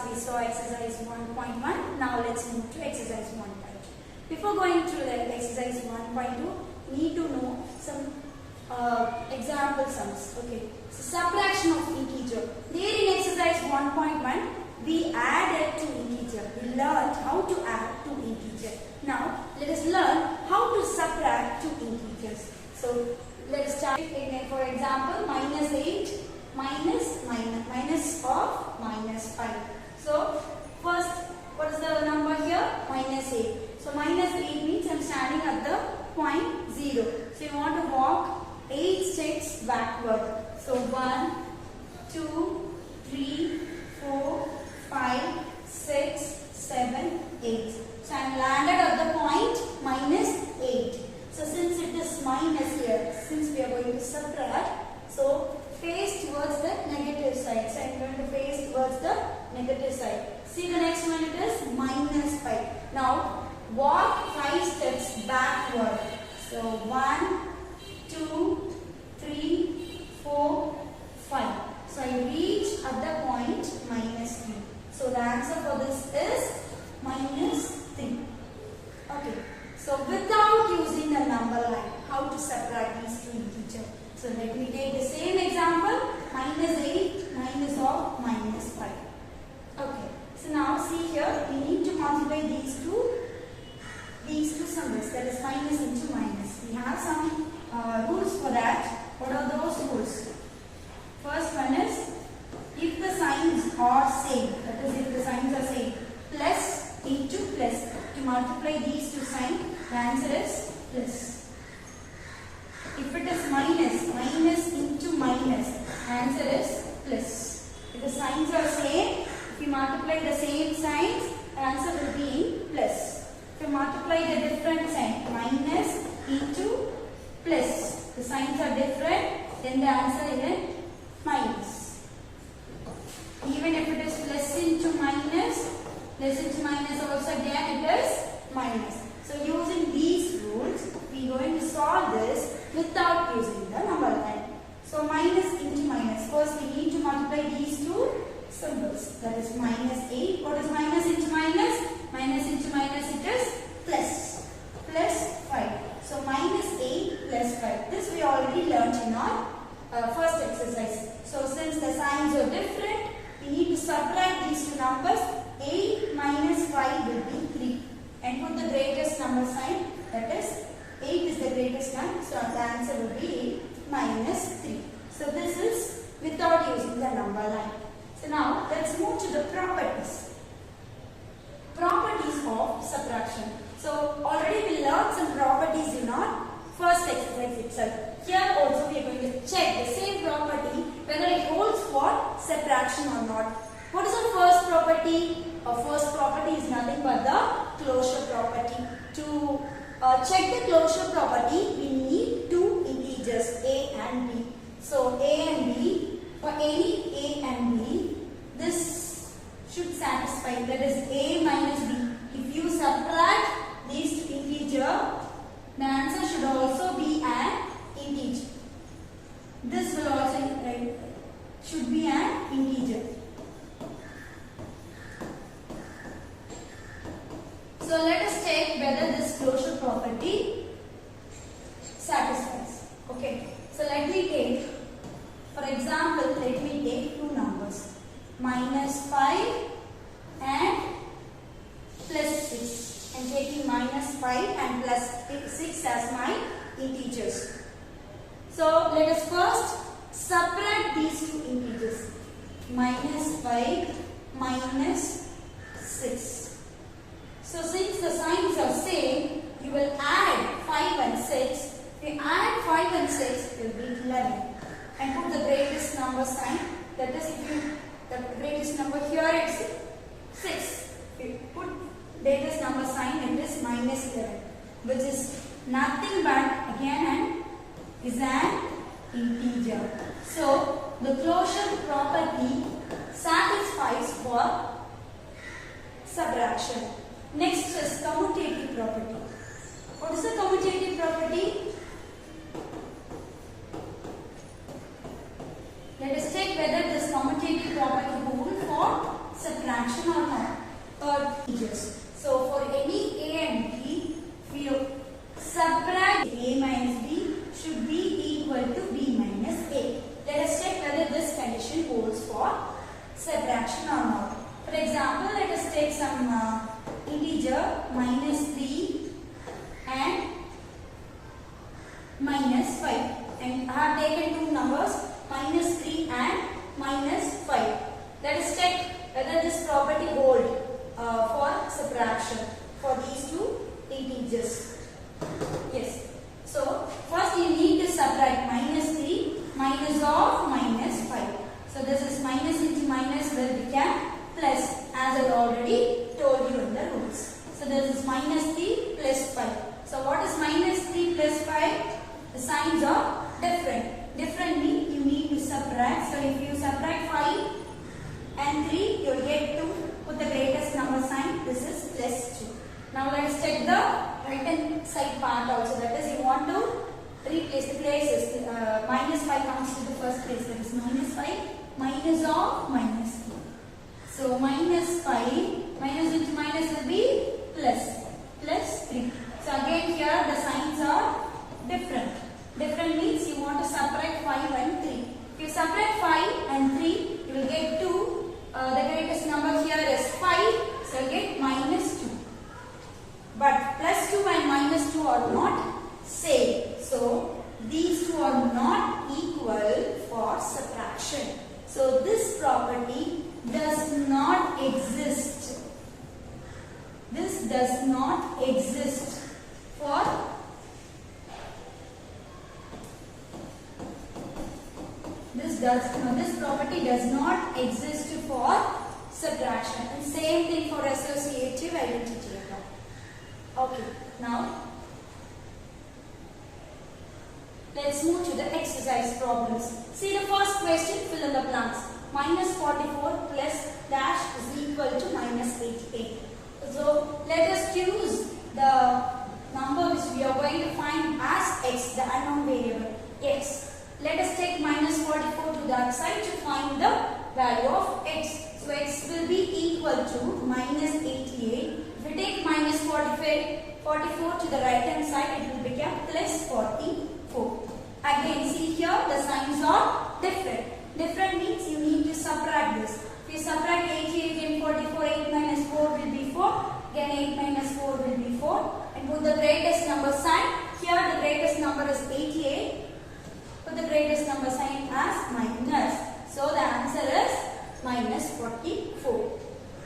we saw exercise 1.1. Now let's move to exercise 1.2. Before going to the exercise 1.2, we need to know some example sums. Okay, so subtraction of integer. There in exercise 1.1, we added two integer. We learned how to add two integer. Now let us learn how to subtract two integers. So let us start again. For example, minus 8 minus of minus 5. So first, what is the number here? Minus 8. So minus 8 means I am standing at the point 0. So you want to walk 8 steps backward. So 1, 2, 3, 4, 5, 6, 7, 8. So I am landed at the point minus 8. So since it is minus here, since we are going to subtract, so face towards the negative side. So I am going to face towards the negative side. See the next one, it is minus 5. Now walk 5 steps backward. So 1, 2, 3, 4, 5. So I reach at the point minus 3. So the answer for this is minus 3. Okay. So without using the number line, how to subtract these two integers? So let me take the same example, minus 8 minus of minus 5. Okay. So now see here, we need to multiply these two symbols, that is minus into minus. We have some rules for that. What are those rules? First one is, if the signs are same, that is if the signs are same, plus into plus. To multiply these two signs, the answer is plus. If it is minus into minus, answer is plus. If the signs are same, if you multiply the same signs, the answer will be in plus. If you multiply the different sign, minus into plus, the signs are different, then the answer is in minus. Even if it is plus into minus also again it is minus. So using these rules, we are going to solve this without using the number line. So minus into minus. First we need to multiply these two symbols. That is minus 8. What is minus into minus? Minus into minus, it is plus. Plus 5. So minus 8 plus 5. This we already learnt in our first exercise. So since the signs are different, we need to subtract these two numbers. 8 minus 5 will be 3. And put the greatest number sign, that is 8 is the greatest one. So the answer will be minus 3. So this is without using the number line. So now let's move to the properties. Properties of subtraction. So already we learned some properties in our first exercise itself. Here also we are going to check the same property whether it holds for subtraction or not. What is the first property? Our first property is nothing but the closure property. To check the closure property, we need two integers, a and b. So a and b, for any a and b, this should satisfy, that is a minus b. If you subtract these two integers, the answer should also be an integer. This will also should be an integer. So let us check whether this closure property satisfies. Okay. So let me take, for example, let me take two numbers, minus 5 and plus 6. I am taking minus 5 and plus 6 as my integers. So let us first subtract these two integers, minus 5 minus 6. So since the signs are same, you will add 5 and 6. If you add 5 and 6, it will be 11. And put the greatest number sign. That is, if you, the greatest number here is 6. If you put greatest number sign, it is minus 11. Which is nothing but again is an integer. So the closure property satisfies for subtraction. Next is commutative property. What is the commutative property? Let us check whether this commutative property holds for subtraction. subtraction or not? Or integers. So for any A and B, if you subtract A minus B should be equal to B minus A. Let us check whether this condition holds for subtraction or not. For example, let us take some integer minus 3 and minus 5. And I have taken two numbers minus 3 and minus 5. Let us check whether this property holds for subtraction for these two integers. Yes. So first you need to subtract minus 3 minus of minus 5. So this is minus into minus will become plus, as I already told you in the rules. So this is minus 3 plus 5. So what is minus 3 plus 5? The signs are different. Different means you need to subtract. So if you subtract 5 and 3, you will get 2. Put the greatest number sign. This is plus 2. Now let us check the right hand side part also. That is, you want to replace the places. Minus 5 comes to the first place. That is minus 5 minus of minus 3. So minus 5 minus into minus will be plus 3. So again here the signs are different. Different means you want to subtract 5 and 3. If you subtract 5 and 3, you will get 2. The greatest number here is 5. So you get minus 2. But plus 2 and minus 2 are not same. So these two are not equal for subtraction. So this property does not exist. This does not exist for this property does not exist for subtraction. And same thing for associative identity. Okay, now let's move to the exercise problems. See the first question, fill in the blanks. Minus 44 plus dash is equal to minus 88. So let us choose the number which we are going to find as x, the unknown variable x. Let us take minus 44 to that side to find the value of x. So x will be equal to minus 88. If we take minus 44 to the right hand side, it will become plus 44. Again, see here the signs are different. Different means you need to subtract this. If you subtract 88 and 44, 8 minus 4 will be 4. Again 8 minus 4 will be 4. And put the greatest number sign. Here the greatest number is 88. Put the greatest number sign as minus. So the answer is minus 44.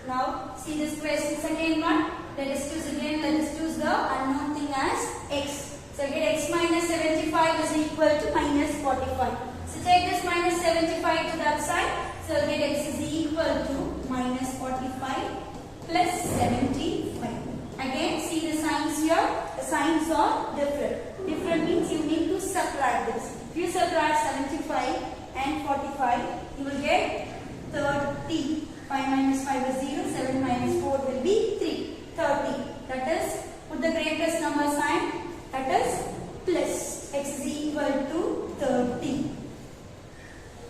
Now see this question again one. Let us choose the unknown thing as x. So get x minus 75 is equal to minus 45. So take this minus 75 to that side. So get x is equal to minus 45 plus 75. Again see the signs here. The signs are different. Different means you need to subtract this. If you subtract 75 and 45, you will get 30. 5 minus 5 is 0. 7 minus 4 will be 3. 30. That is, put the greatest number sign. That is plus. X is equal to 30.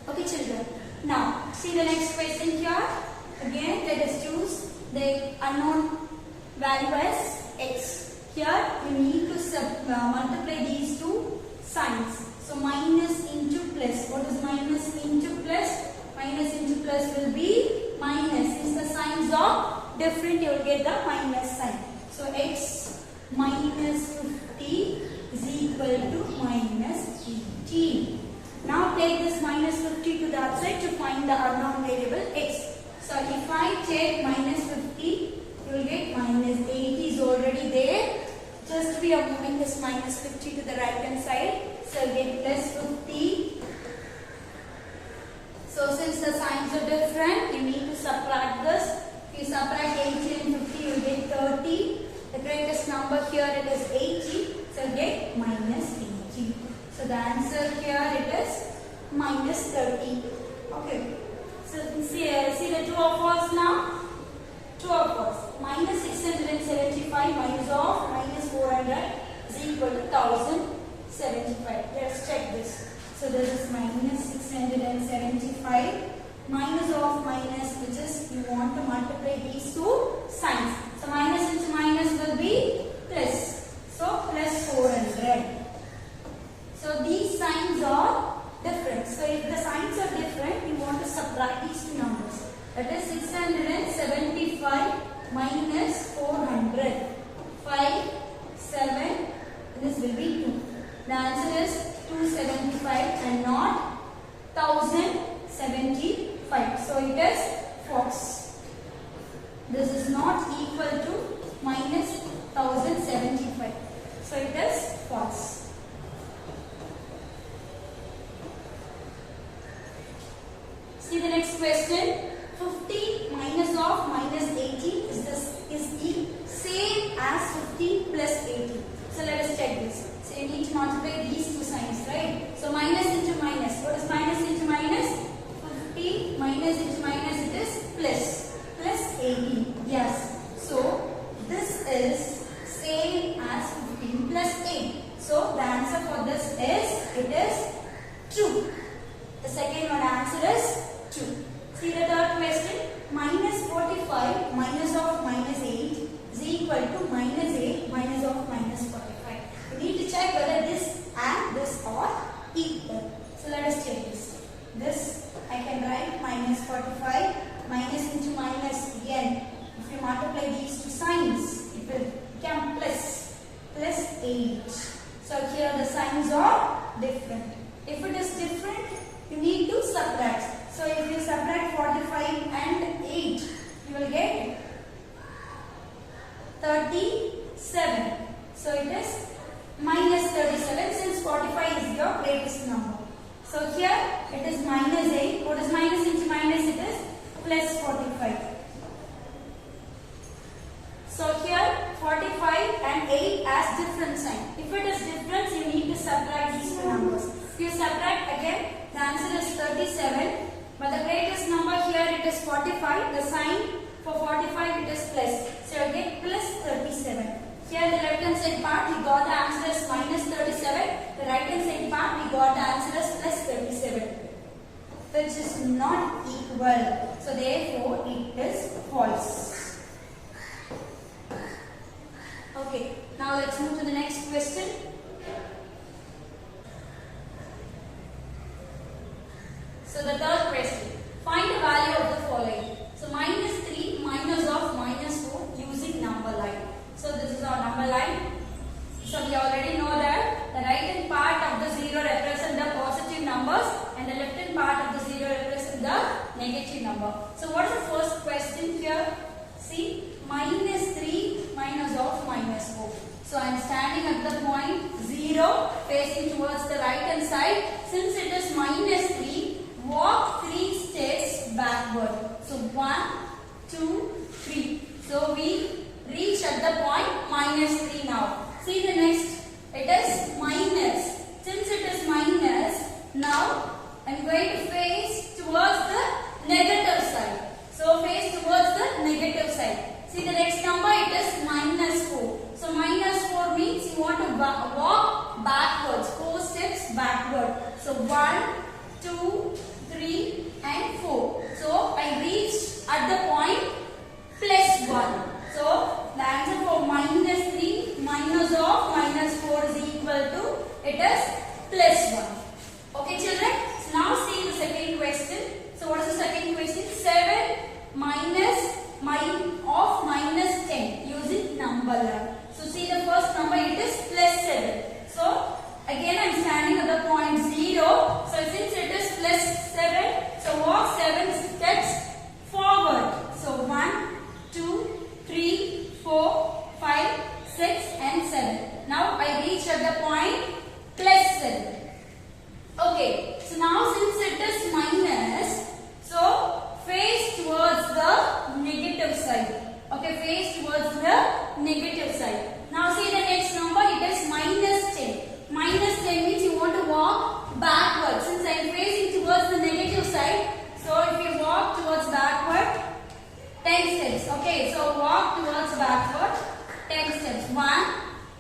Okay children. Now see the next question here. Again let us choose the unknown value as x. Here you need to multiply these two signs. So minus into plus. What is minus into plus? Minus into plus will be minus. Since the signs are different, you will get the minus sign. So x minus 50 is equal to minus 18. Now take this minus 50 to the outside to find the unknown variable x. So if I take minus 50, you will get minus 80 is already there. Just we are moving this minus 50 to the right hand side. So get plus 50. So since the signs are different, you need to subtract this. If you subtract 80 and 50, you will get 30. The greatest number here it is 80. So get minus 80. So the answer here it is minus 30. Okay. So see the two of us now. Two of us. Minus 675 minus of minus 400 is equal to 1075. Let's check this. So this is minus 675 minus of minus, which is you want to multiply signs. So minus into minus will be plus. So plus 400. So these signs are different. So if the signs are different, we want to subtract these two numbers. That is 675 minus 400. 5, 7, this will be 2. The answer is 275 and not 1075. So it is false. This is not equal to minus 1075. So it is false. See the next question. 50 minus of minus 18 is the same as 50 plus 18. So let us check this. So you need to multiply these two signs, right? So minus into minus. What is minus into minus? 50 minus into minus, it is plus. Plus 18. Yes. So this is same as 15 plus 8. So the answer for this is, it is true. The second one answer is true. See the third question. Minus 45 minus of minus 8 is equal to minus 8 minus of minus 45. We need to check whether this and this are equal. So let us check this. This I can write minus 45 minus into minus again. If you multiply these two signs, it will become plus. Plus 8. So here the signs are different. If it is different, you need to subtract. So if you subtract 45 and 8, you will get 37. So it is minus 37 since 45 is your greatest number. So here it is minus 8. What is minus into minus? It is plus 45. So here 45 and 8 as different sign. If it is different, you need to subtract these two numbers. If you subtract again, the answer is 37. But the greatest number here, it is 45. The sign for 45, it is plus. So you get plus 37. Here the left hand side part, we got the answer as minus 37. The right hand side part, we got the answer as plus 37. Which is not equal. So therefore, it is false. Okay, now let's move to the next question. So the third question. Find the value of the following. So minus 3 minus of minus 4 using number line. So this is our number line. So we already know that the right hand part of the 0 represents the positive numbers and the left hand part of the 0 represents the negative number. So what is the first question here? See, minus 3 minus of minus 4. So I am standing at the point 0 facing towards the right hand side. Since it is minus 3, walk 3 steps backward. So 1, 2, 3. So we reach at the point minus 3 now. See the next. It is minus. Since it is minus, now I am going to face towards the negative side. So face towards the negative side. See the next number, it is minus 4. So minus 4 means you want to walk backwards. 4 steps backward. So 1, 2, 3 and 4. So I reached at the point plus 1. So the answer for minus 3 minus of minus 4 is equal to, it is plus 1. Okay children. So now see the second question. So what is the second question? 7 minus of minus 10 using number line. So see the first number, it is plus 7. So again I am standing at the point 0. So since it is plus 7, so walk 7 steps forward. So 1, 2, 3, 4, 5, 6 and 7. Now I reach at the point plus 7. Okay, so now since it is minus, so face towards the negative side. Okay, face towards the negative side. Now see the next number, it is minus 10. Minus 10 means you want to walk backward. Since I am facing towards the negative side, so if you walk towards backward, 10 steps. Okay, so walk towards backward, 10 steps. 1,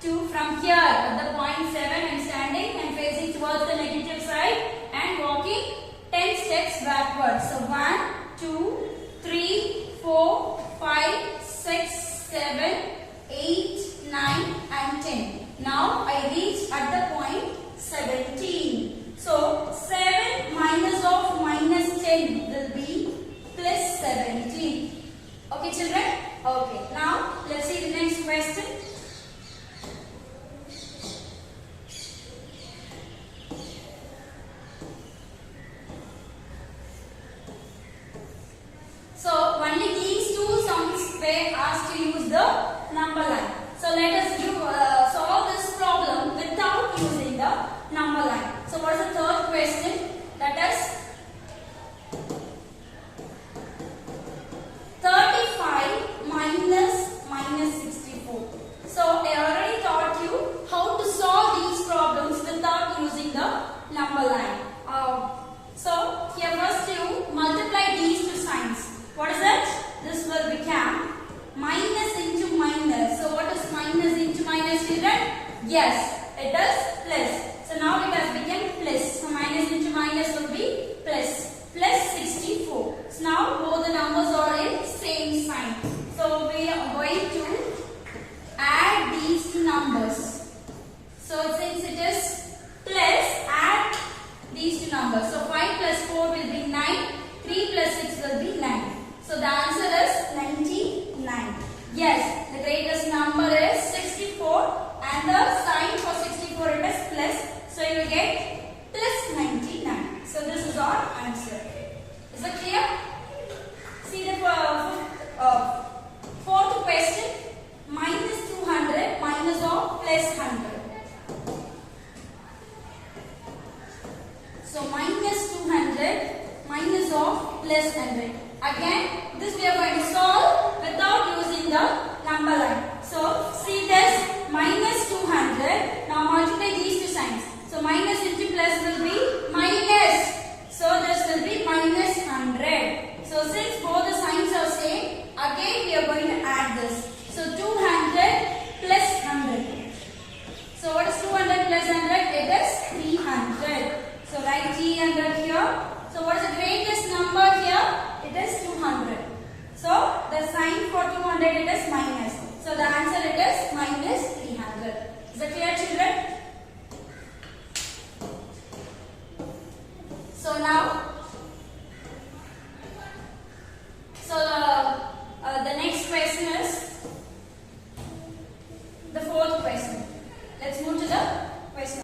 2, from here at the point 7 I am standing and facing towards the negative side and walking 10 steps backward. So 1, 2, 3, 4, 5, 6, children? Okay. Now let's see the next question. So only these two sums were asked to use the number line. So let us solve this problem without using the number line. So what is the third question? That is 35 minus 64. So I already taught you how to solve these problems without using the number line. So here first you multiply these two signs. What is that? This will become minus into minus. So what is minus into minus, children? Yes, it is plus. So now it has become plus. So minus into minus will be plus. Plus 64. So now both the numbers are in same sign. So we are going to add these two numbers. So since it is plus, add these two numbers. So 5 plus 4 will be 9. 3 plus 6 will be 9. So the answer is 99. Yes, the greatest number is 64 and the sign for 64 it is plus. So you will get plus 99. So this is our answer. Is it clear? See the fourth question. Minus 200 minus or plus 100. So minus 200 minus or plus 100. Again, this we are going to solve without using the number line. So see this minus 200. Now multiply these two signs. So minus into plus will be minus. So this will be minus 100. So since both the signs are same, again we are going to add this. So 200 plus 100. So what is 200 plus 100? It is 300. So write 300 here. So what is the greatest number here? It is 200. So the sign for 200 it is minus. So the answer it is minus 300. Is that clear, children? So now, the next question is the fourth question. Let's move to the question.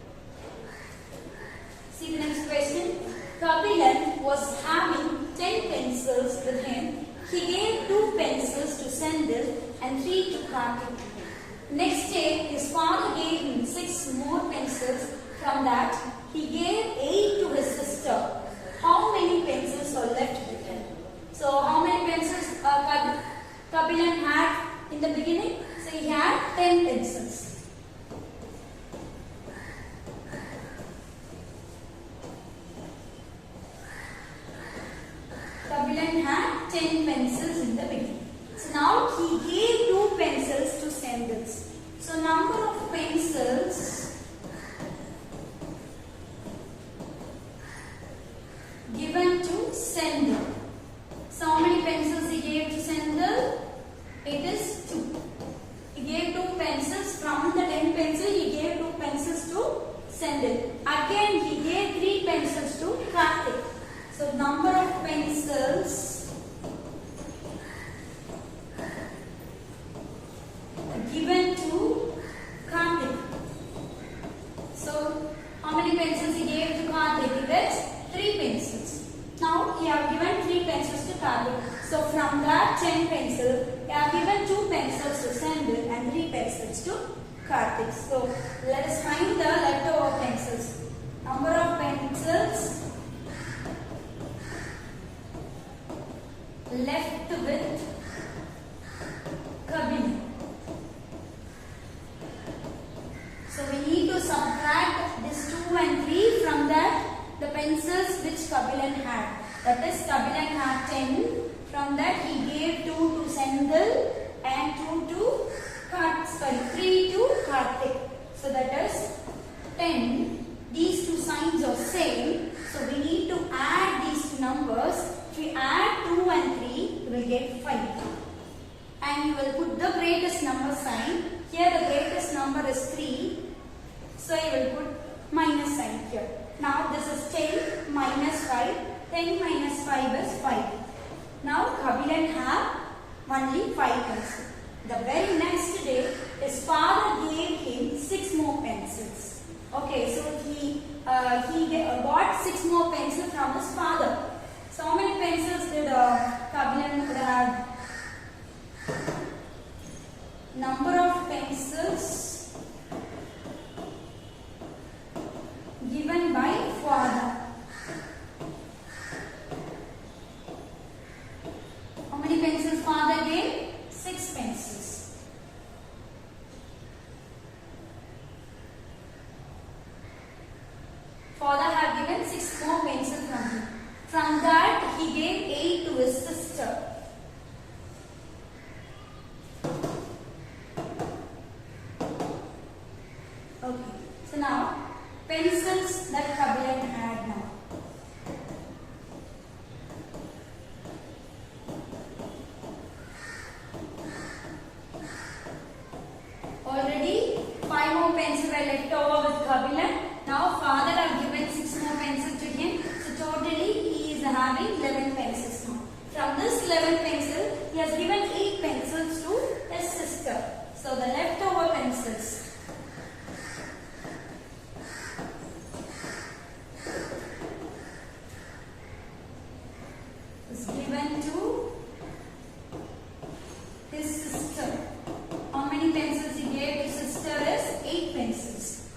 See the next question. Kapilan was having 10 pencils with him. He gave 2 pencils to Sendil and 3 to Karthik. Next day, his father gave him 6 more pencils. From that, he gave 8 to his sister. How many pencils are left with him? So, how many pencils Kapilan had in the beginning? So, he had 10 pencils. Kapilan had 10 pencils in the beginning. So now he gave 2 pencils to Sendil. So number of pencils given to Sendil. So how many pencils he gave to Sendil? It is 2. He gave 2 pencils. From the 10 pencils he gave 2 pencils to Sendil. Again he gave 3 pencils to Karthik. So number of pencils given to Karthik. So how many pencils he gave to Karthik? It is 3 pencils. Now he have given 3 pencils to Karthik. So from that 10 pencils, he have given 2 pencils to Sendil and 3 pencils to Karthik. So let us find the leftover pencils. Number of pencils left with Kapilan. So we need to subtract this 2 and 3 from that the pencils which Kapilan had. That is Kapilan had 10. From that he gave 2 to Sendil and 3 to Karthik. So that is 10. These two signs are same. So we need to add these two numbers. If we add 2 and 3, we will get 5. And you will put the greatest number sign. Here the greatest number is 3. So you will put minus sign here. Now this is 10 minus 5. 10 minus 5 is 5. Now Kapilan have only 5 pencils. The very next day, his father gave him 6 more pencils. Okay, so he got 6 more pencils from his father. So how many pencils did Kabilan have? Number of pencils given by father. How many pencils father gave? 6 pencils. Father had given 6 more pencils from him. From that, he gave 8 to his sister. Okay, so now pencils that Kabilan had now. Already 5 more pencils were left over with Kabilan. Now father have given 6 more pencils to him. So totally he is having 11 pencils now. From this 11 pencils, he has given 8 pencils to his sister. So the leftover pencils. Is given to his sister. How many pencils he gave to sister is 8 pencils.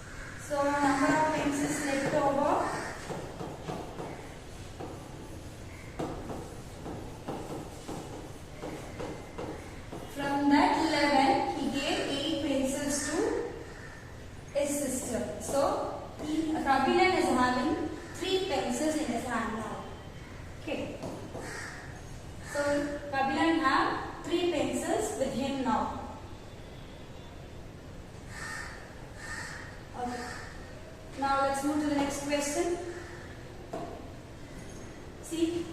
So number of pencils left over. From that 11, he gave 8 pencils to his sister. So Kabilan is having 3 pencils in his hand now. Okay. So Kabilan have 3 pencils with him now. Okay. Now let's move to the next question. See,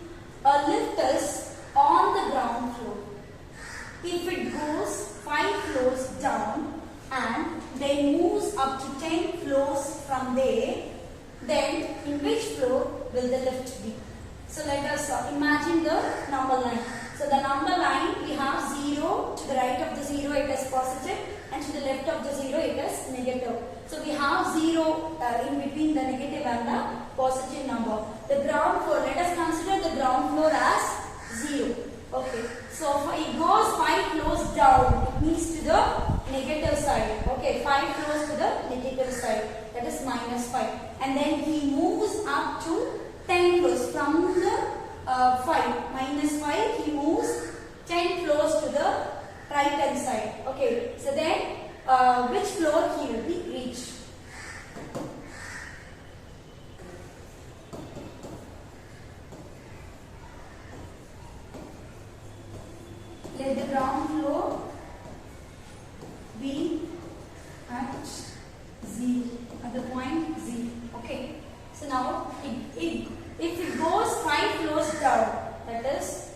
a lift is on the ground floor. If it goes 5 floors down and then moves up to 10 floors from there, then in which floor will the lift be? So let us imagine the number line. So the number line, we have 0, to the right of the 0 it is positive and to the left of the 0 it is negative. So we have 0 in between the negative and the positive number. The ground floor, let us consider the ground floor as 0. Okay, so it goes 5 floors down, it means to the negative side. Okay, 5 floors to the negative side, that is -5. And then he moves up to 10 floors from the 5, -5, he moves 10 floors to the right hand side. Okay, so then which floor he will be reached? Let the ground floor be at 0, at the point 0. Okay, so now if it goes 5 floors down, that is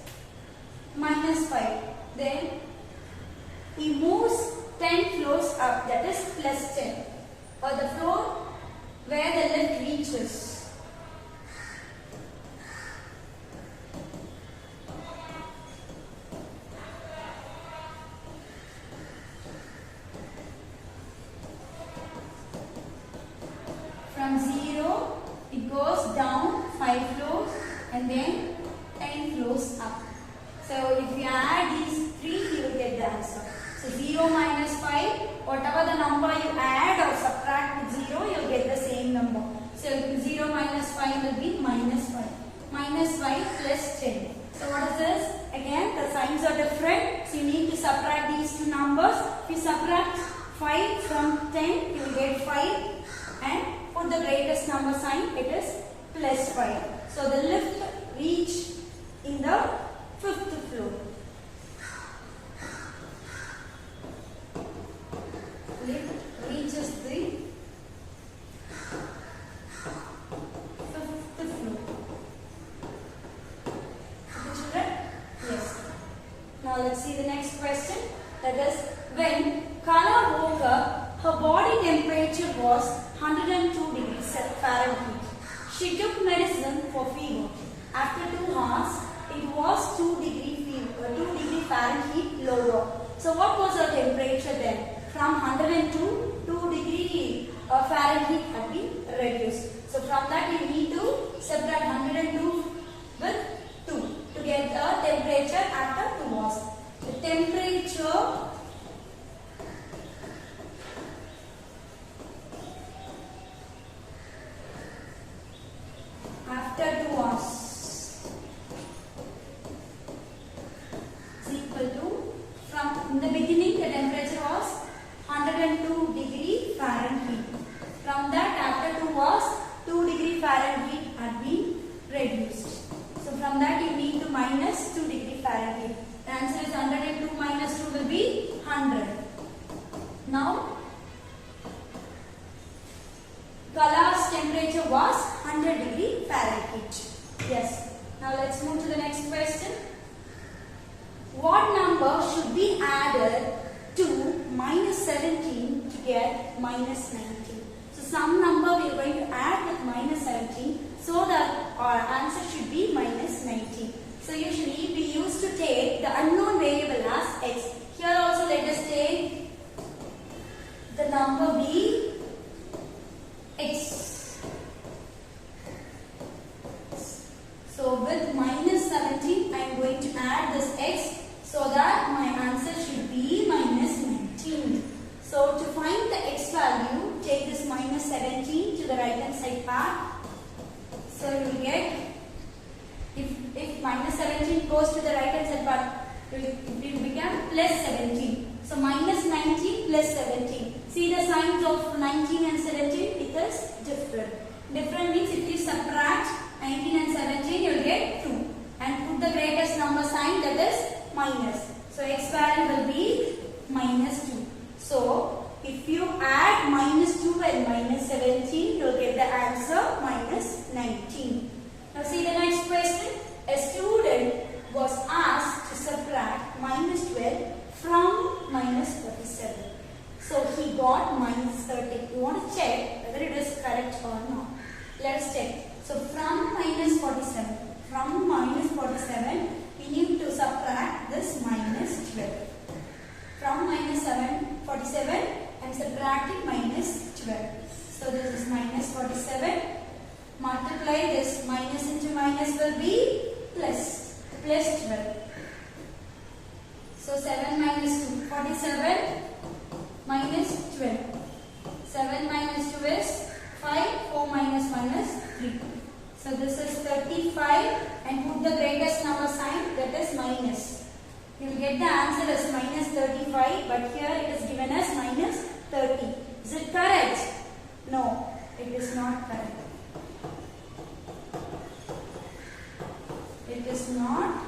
-5, then he moves 10 floors up, that is +10, or the floor where the lift reaches. From 0, it goes down 5 floors and then 10 floors up. So if you add these 3, you will get the answer. So 0 minus 5, whatever the number you add or subtract with 0, you will get the same number. So 0 minus 5 will be -5. -5 plus 10. So what is this? Again, the signs are different. So you need to subtract these two numbers. If you subtract 5 from 10, you will get 5. And for the greatest number sign, it is +5. So the lift reach in the 5th floor. Lift reaches the 5th floor. Okay, children? Yes. Now let's see the next question. That is, when Kala woke up, her body temperature was 102 degrees Fahrenheit. She took medicine for fever. After 2 hours, it was 2 degrees 2 degree Fahrenheit lower. So what was our temperature then? From 102, 2 degree Fahrenheit had been reduced. So from that you need to subtract 102 with 2 to get the temperature after 2 hours. The temperature after 2 hours is equal to, from in the beginning the temperature was 102 degree Fahrenheit. From that after 2 hours 2 degree Fahrenheit had been reduced. So from that you need to minus 2 degree Fahrenheit. The answer is 102 minus 2 will be 100. Now Kala's temperature was 100 degree Fahrenheit. Yes. Now let's move to the next question. What number should be added to minus 17 to get minus 19? So some number we are going to add with minus 17 so that our answer should be minus 19. So usually we used to take the unknown variable as x. Here also let us take the number be x. So with minus 17 I am going to add this x so that my answer should be minus 19. So to find the x value, take this minus 17 to the right hand side part. So you will get, if minus 17 goes to the right hand side part, it will become plus 17. So minus 19 plus 17. See the signs of 19 and 17, it is different. Different means if you subtract 19 and 17, you will get 2. And put the greatest number sign, that is minus. So x value will be minus 2. So if you add minus 2 and minus 17, you will get the answer minus 19. Now see the next question. A student was asked to subtract minus 12 from minus 47. So he got minus 30. You want to check whether it is correct or not. Let us check. So from minus 47. From minus 47, we need to subtract this minus 12. From minus 47, I am subtracting minus 12. So this is minus 47. Multiply this minus into minus will be plus 12. So 7 minus 2, 47 minus 12. 7 minus 2 is 5, 4 minus 1 is 3. So this is 35 and put the greatest number sign, that is minus. You will get the answer as minus 35, but here it is given as minus 30. Is it correct? No, it is not correct. It is not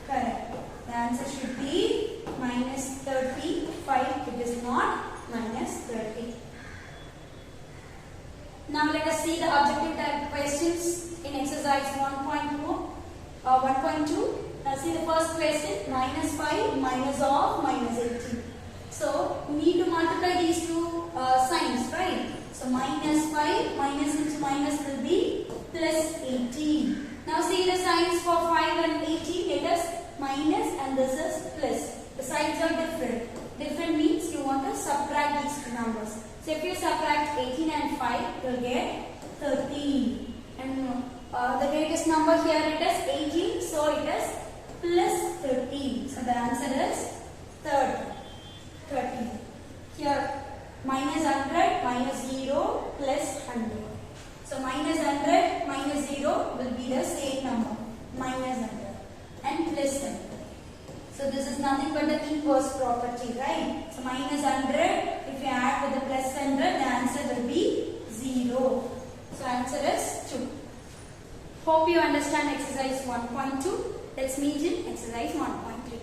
correct. The answer should be minus 35. It is not minus 30. Now let us see the objective type questions in exercise 1.2. Now see the first question, minus 5 minus of minus 18. So we need to multiply these two signs, right? So minus 5 minus into minus will be plus 18. Now see the signs for 5 and 18, it is minus and this is plus. The signs are different. Different means you want to subtract these two numbers. So if you subtract 18 and 5, you will get 13. And the greatest number here it is 18, so it is plus 13. So the answer is 13. Here minus 100, minus 0, plus 100. So minus 100, minus 0 will be the same number, minus 100 and plus 100. So this is nothing but the inverse property, right? So minus 100, if you add with the plus 100, the answer will be 0. So answer is 2. Hope you understand exercise 1.2. Let's meet in exercise 1.3.